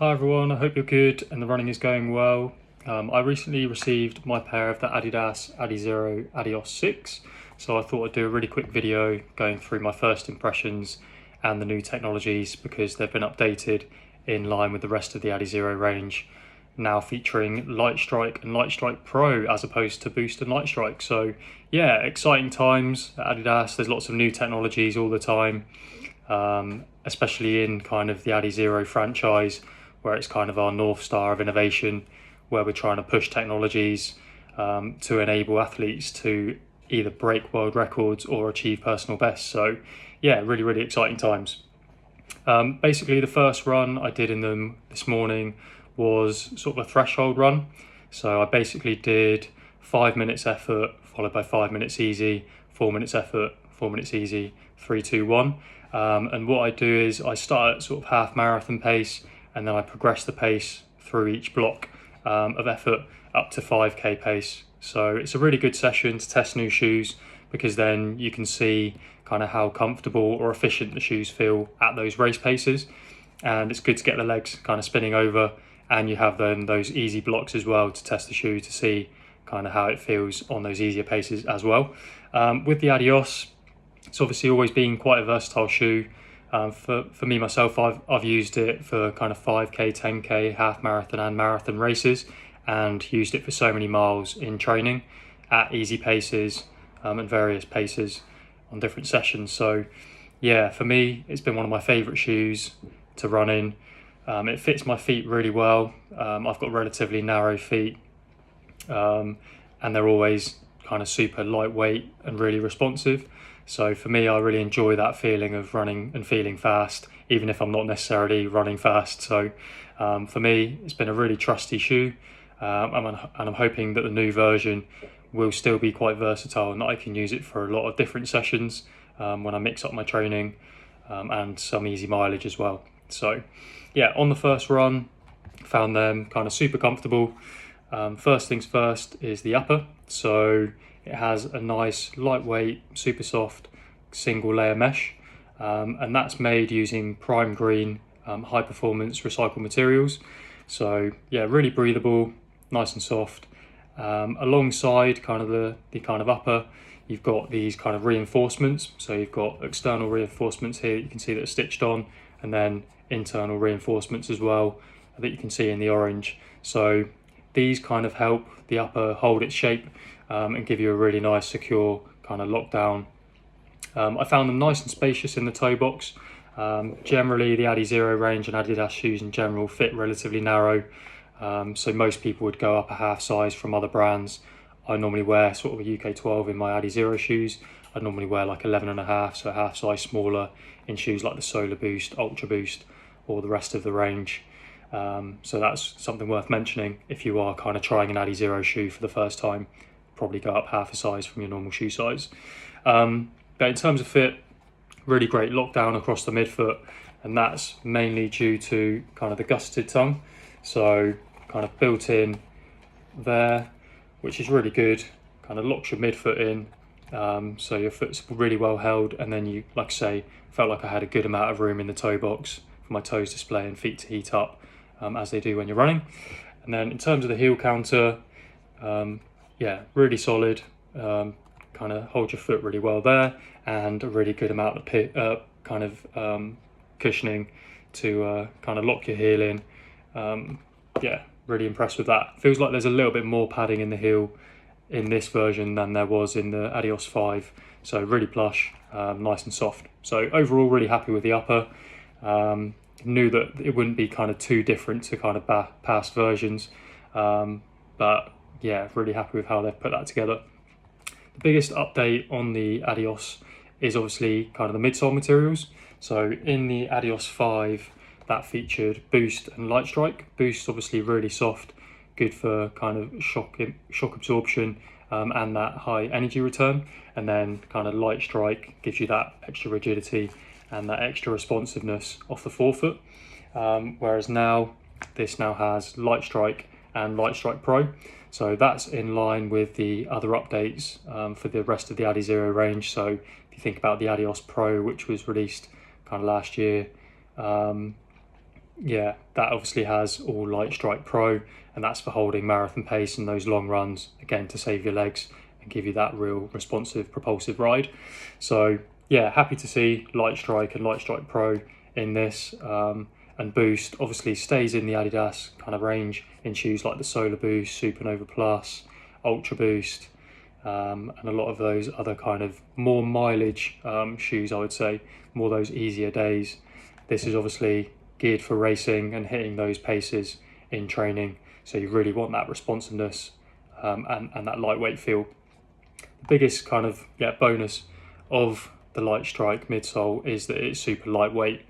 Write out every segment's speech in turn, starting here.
Hi everyone, I hope you're good and the running is going well. I recently received my pair of the Adidas Adizero Adios 6, so I thought I'd do a really quick video going through my first impressions and the new technologies because they've been updated in line with the rest of the Adizero range, now featuring Light Strike and Light Strike Pro as opposed to Boost and Light Strike. So yeah, exciting times at Adidas. There's lots of new technologies all the time, especially in kind of the Adizero franchise, where it's kind of our North Star of innovation, where we're trying to push technologies to enable athletes to either break world records or achieve personal bests. So yeah, really, really exciting times. Basically, the first run I did in them this morning was sort of a threshold run. So I basically did 5 minutes effort, followed by 5 minutes easy, 4 minutes effort, 4 minutes easy, 3, 2, 1. And what I do is I start at sort of half marathon pace, and then I progress the pace through each block of effort up to 5k pace. So it's a really good session to test new shoes, because then you can see kind of how comfortable or efficient the shoes feel at those race paces. And it's good to get the legs kind of spinning over, and you have then those easy blocks as well to test the shoe to see kind of how it feels on those easier paces as well. With the Adios, it's obviously always been quite a versatile shoe. For me myself, I've used it for kind of 5k, 10k, half marathon and marathon races, and used it for so many miles in training at easy paces and various paces on different sessions. So yeah, for me, it's been one of my favourite shoes to run in. It fits my feet really well. I've got relatively narrow feet, and they're always kind of super lightweight and really responsive. So for me, I really enjoy that feeling of running and feeling fast, even if I'm not necessarily running fast. So for me, it's been a really trusty shoe, and I'm hoping that the new version will still be quite versatile and that I can use it for a lot of different sessions when I mix up my training and some easy mileage as well. So yeah, on the first run, found them kind of super comfortable. First things first is the upper. So it has a nice lightweight, super soft single layer mesh, and that's made using prime green high performance recycled materials. So yeah, really breathable, nice and soft. Alongside kind of the kind of upper, you've got these kind of reinforcements. So you've got external reinforcements here that you can see that are stitched on, and then internal reinforcements as well that you can see in the orange. So these kind of help the upper hold its shape and give you a really nice, secure kind of lockdown. I found them nice and spacious in the toe box. Generally, the Adizero range and Adidas shoes in general fit relatively narrow, so most people would go up a half size from other brands. I normally wear sort of a UK 12 in my Adizero shoes. I normally wear like 11.5, so a half size smaller in shoes like the Solar Boost, Ultra Boost, or the rest of the range. So that's something worth mentioning if you are kind of trying an Adizero shoe for the first time. Probably go up half a size from your normal shoe size. But in terms of fit, really great lockdown across the midfoot, and that's mainly due to kind of the gusseted tongue. So kind of built in there, which is really good, kind of locks your midfoot in, so your foot's really well held, and then you, like I say, felt like I had a good amount of room in the toe box for my toes to splay and feet to heat up, as they do when you're running. And then in terms of the heel counter, yeah, really solid, kind of hold your foot really well there, and a really good amount of kind of cushioning to kind of lock your heel in. Yeah, really impressed with that. Feels like there's a little bit more padding in the heel in this version than there was in the Adios 5. So really plush, nice and soft. So overall, really happy with the upper. Knew that it wouldn't be kind of too different to kind of past versions, but yeah, really happy with how they've put that together. The biggest update on the Adios is obviously kind of the midsole materials. So in the Adios 5, that featured Boost and Light Strike. Boost obviously really soft, good for kind of shock absorption and that high energy return. And then kind of Light Strike gives you that extra rigidity and that extra responsiveness off the forefoot. Whereas now, this now has Light Strike and Light Strike Pro. So that's in line with the other updates for the rest of the Adizero range. So if you think about the Adios Pro, which was released kind of last year, yeah, that obviously has all Light Strike Pro, and that's for holding marathon pace and those long runs, again, to save your legs and give you that real responsive, propulsive ride. So yeah, happy to see Light Strike and Light Strike Pro in this. And Boost obviously stays in the Adidas kind of range in shoes like the Solar Boost, Supernova Plus, Ultra Boost, and a lot of those other kind of more mileage shoes, I would say, more those easier days. This is obviously geared for racing and hitting those paces in training, so you really want that responsiveness and that lightweight feel. The biggest kind of bonus of the Light Strike midsole is that it's super lightweight.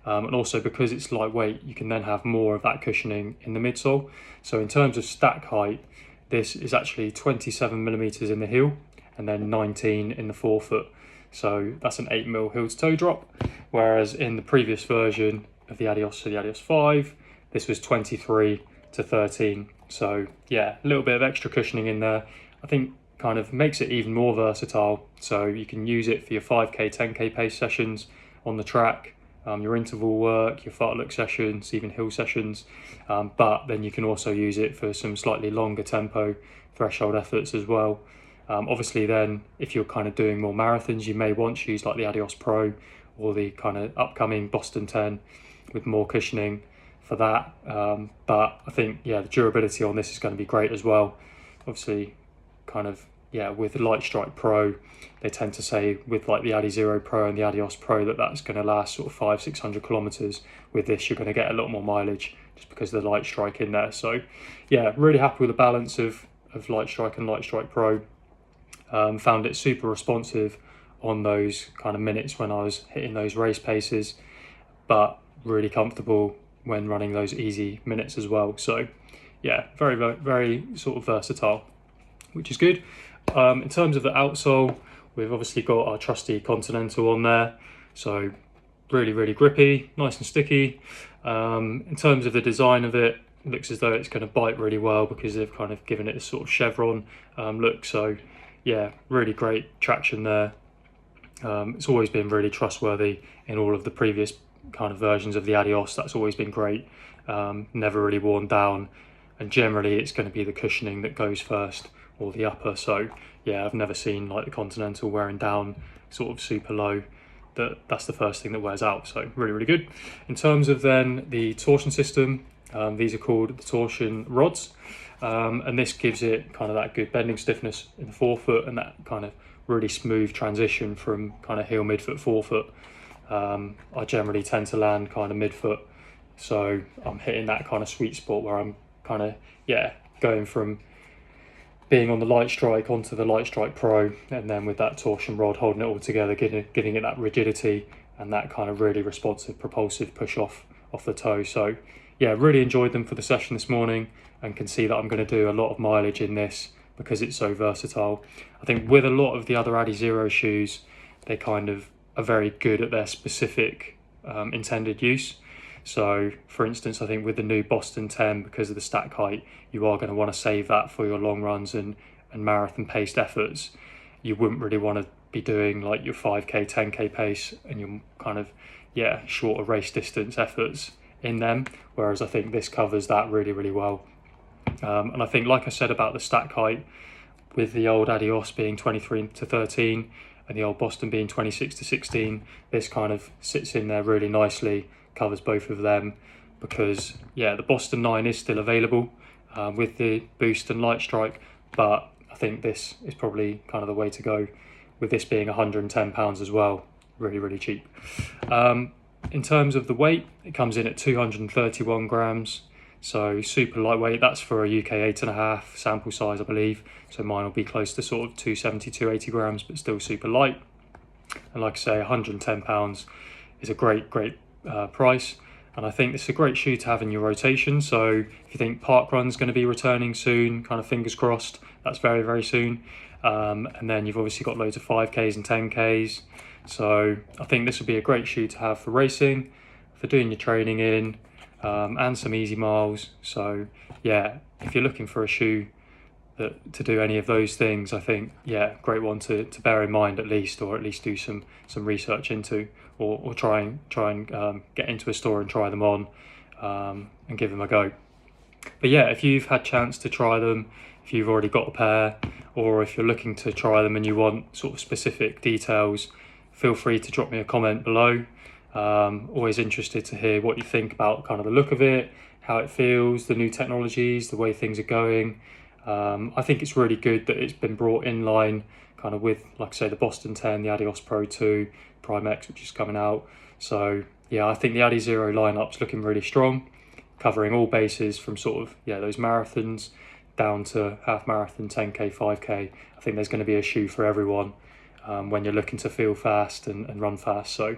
And also because it's lightweight, you can then have more of that cushioning in the midsole. So in terms of stack height, this is actually 27 millimeters in the heel and then 19 in the forefoot. So that's an 8mm heel to toe drop. Whereas in the previous version of the Adios, so the Adios 5, this was 23 to 13. So yeah, a little bit of extra cushioning in there. I think kind of makes it even more versatile. So you can use it for your 5K, 10K pace sessions on the track, your interval work, your fartlek sessions, even hill sessions, but then you can also use it for some slightly longer tempo threshold efforts as well. Obviously then, if you're kind of doing more marathons, you may want shoes like the Adios Pro or the kind of upcoming Boston 10 with more cushioning for that. But I think, yeah, the durability on this is going to be great as well. Obviously, kind of, yeah, with the Light Strike Pro, they tend to say with like the Adizero Pro and the Adios Pro that's going to last sort of 500-600 kilometers. With this, you're going to get a lot more mileage just because of the Light Strike in there. So yeah, really happy with the balance of Light Strike and Light Strike Pro. Found it super responsive on those kind of minutes when I was hitting those race paces, but really comfortable when running those easy minutes as well. So yeah, very, very, very sort of versatile, which is good. In terms of the outsole, we've obviously got our trusty Continental on there. So really, really grippy, nice and sticky. In terms of the design of it, it looks as though it's going to bite really well because they've kind of given it a sort of chevron look. So yeah, really great traction there. It's always been really trustworthy in all of the previous kind of versions of the Adios. That's always been great, never really worn down, and generally it's going to be the cushioning that goes first, or the upper. So yeah, I've never seen like the Continental wearing down sort of super low. That's the first thing that wears out. So really, really good. In terms of then the torsion system, these are called the Torsion Rods, and this gives it kind of that good bending stiffness in the forefoot and that kind of really smooth transition from kind of heel, midfoot, forefoot. I generally tend to land kind of midfoot, so I'm hitting that kind of sweet spot where I'm kind of, yeah, going from being on the Light Strike onto the Light Strike Pro, and then with that torsion rod holding it all together, giving it that rigidity and that kind of really responsive, propulsive push off the toe. So yeah, really enjoyed them for the session this morning, and can see that I'm going to do a lot of mileage in this because it's so versatile. I think with a lot of the other Adizero shoes, they kind of are very good at their specific intended use. So for instance, I think with the new Boston 10, because of the stack height, you are going to want to save that for your long runs and marathon paced efforts. You wouldn't really want to be doing like your 5K, 10K pace and your kind of, yeah, shorter race distance efforts in them. Whereas I think this covers that really, really well. And I think, like I said about the stack height, with the old Adios being 23 to 13 and the old Boston being 26 to 16, this kind of sits in there really nicely, covers both of them, because yeah, the Boston 9 is still available with the Boost and Light Strike, but I think this is probably kind of the way to go, with this being £110 as well. Really, really cheap. In terms of the weight, it comes in at 231 grams. So super lightweight. That's for a UK 8.5 sample size, I believe. So mine will be close to sort of 270, 280 grams, but still super light. And like I say, £110 is a great price. And I think this is a great shoe to have in your rotation. So if you think park run's going to be returning soon, kind of fingers crossed, that's very, very soon. And then you've obviously got loads of 5Ks and 10Ks. So I think this would be a great shoe to have for racing, for doing your training in, and some easy miles. So yeah, if you're looking for a shoe to do any of those things, I think, yeah, great one to bear in mind at least, or at least do some research into, or try and get into a store and try them on, and give them a go. But yeah, if you've had chance to try them, if you've already got a pair, or if you're looking to try them and you want sort of specific details, feel free to drop me a comment below. Always interested to hear what you think about kind of the look of it, how it feels, the new technologies, the way things are going. I think it's really good that it's been brought in line kind of with, like I say, the Boston 10, the Adios Pro 2, Prime X, which is coming out. So yeah, I think the Adizero lineup's looking really strong, covering all bases from sort of, yeah, those marathons down to half marathon, 10k, 5k. I think there's going to be a shoe for everyone when you're looking to feel fast and run fast. So